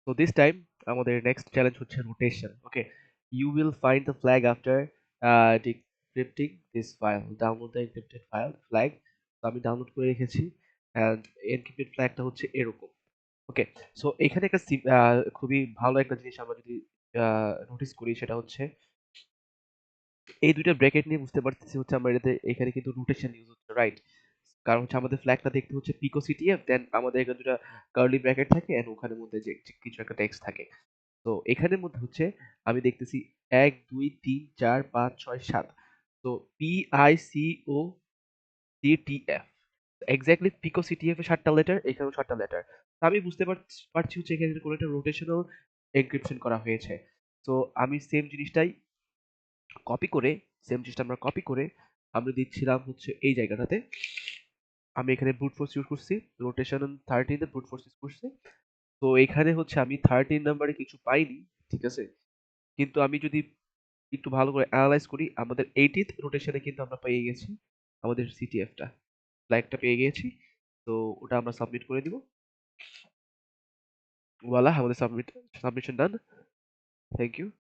So this time আমাদের next challenge হচ্ছে rotation. Okay, you will find the flag after decrypting this file. Download the encrypted file flag. তো আমি download করে রেখেছি and encrypted ফ্ল্যাগটা হচ্ছে এরকম। ওকে, সো এখানে একটা খুবই ভালো একটা জিনিস আমরা যদি নোটিস করি সেটা হচ্ছে এই দুইটা ব্র্যাকেট নিয়ে বুঝতে পারতেছি হচ্ছে আমরা এখানে কিন্তু রোটেশন ইউজ হচ্ছে, রাইট? কারণ হচ্ছে আমাদের ফ্ল্যাগটা দেখতে হচ্ছে পিকো সিটিএফ, দেন আমাদের এখানে দুটা কার্লি ব্র্যাকেট থাকে এন্ড ওখানের মধ্যে যে কিছু একটা টেক্সট থাকে। তো এখানের মধ্যে হচ্ছে আমি দেখতেছি ১ ২ ৩ ৪ ৫ ৬ ৭। তো PICO CTF এক্স্যাক্টলি পিকো সিটিএফ এর ৭টা লেটার, এখানেও ৭টা লেটার। তো আমি বুঝতে পারছি হচ্ছে এখানে কোনো একটা রোটেশনাল এনক্রিপশন করা হয়েছে। তো আমি সেম জিনিসটা আমরা কপি করে আমরা দিচ্ছিলাম হচ্ছে এই জায়গাটাতে। আমি এখানে ব্রুট ফোর্স ইউজ করছি, রোটেশন 13 তে ব্রুট ফোর্স ইউজ করছি। তো এখানে হচ্ছে আমি 13 নাম্বারে কিছু পাইনি, ঠিক আছে? কিন্তু আমি যদি একটু ভালো করে অ্যানালাইজ করি আমাদের 80th রোটেশনে কিন্তু আমরা পেয়ে গেছি আমাদের সিটিএফটা, ফ্ল্যাগটা পেয়ে গিয়েছি। তো ওটা আমরা সাবমিট করে দিব। ওয়ালা, আমাদের সাবমিশন ডান। Thank you.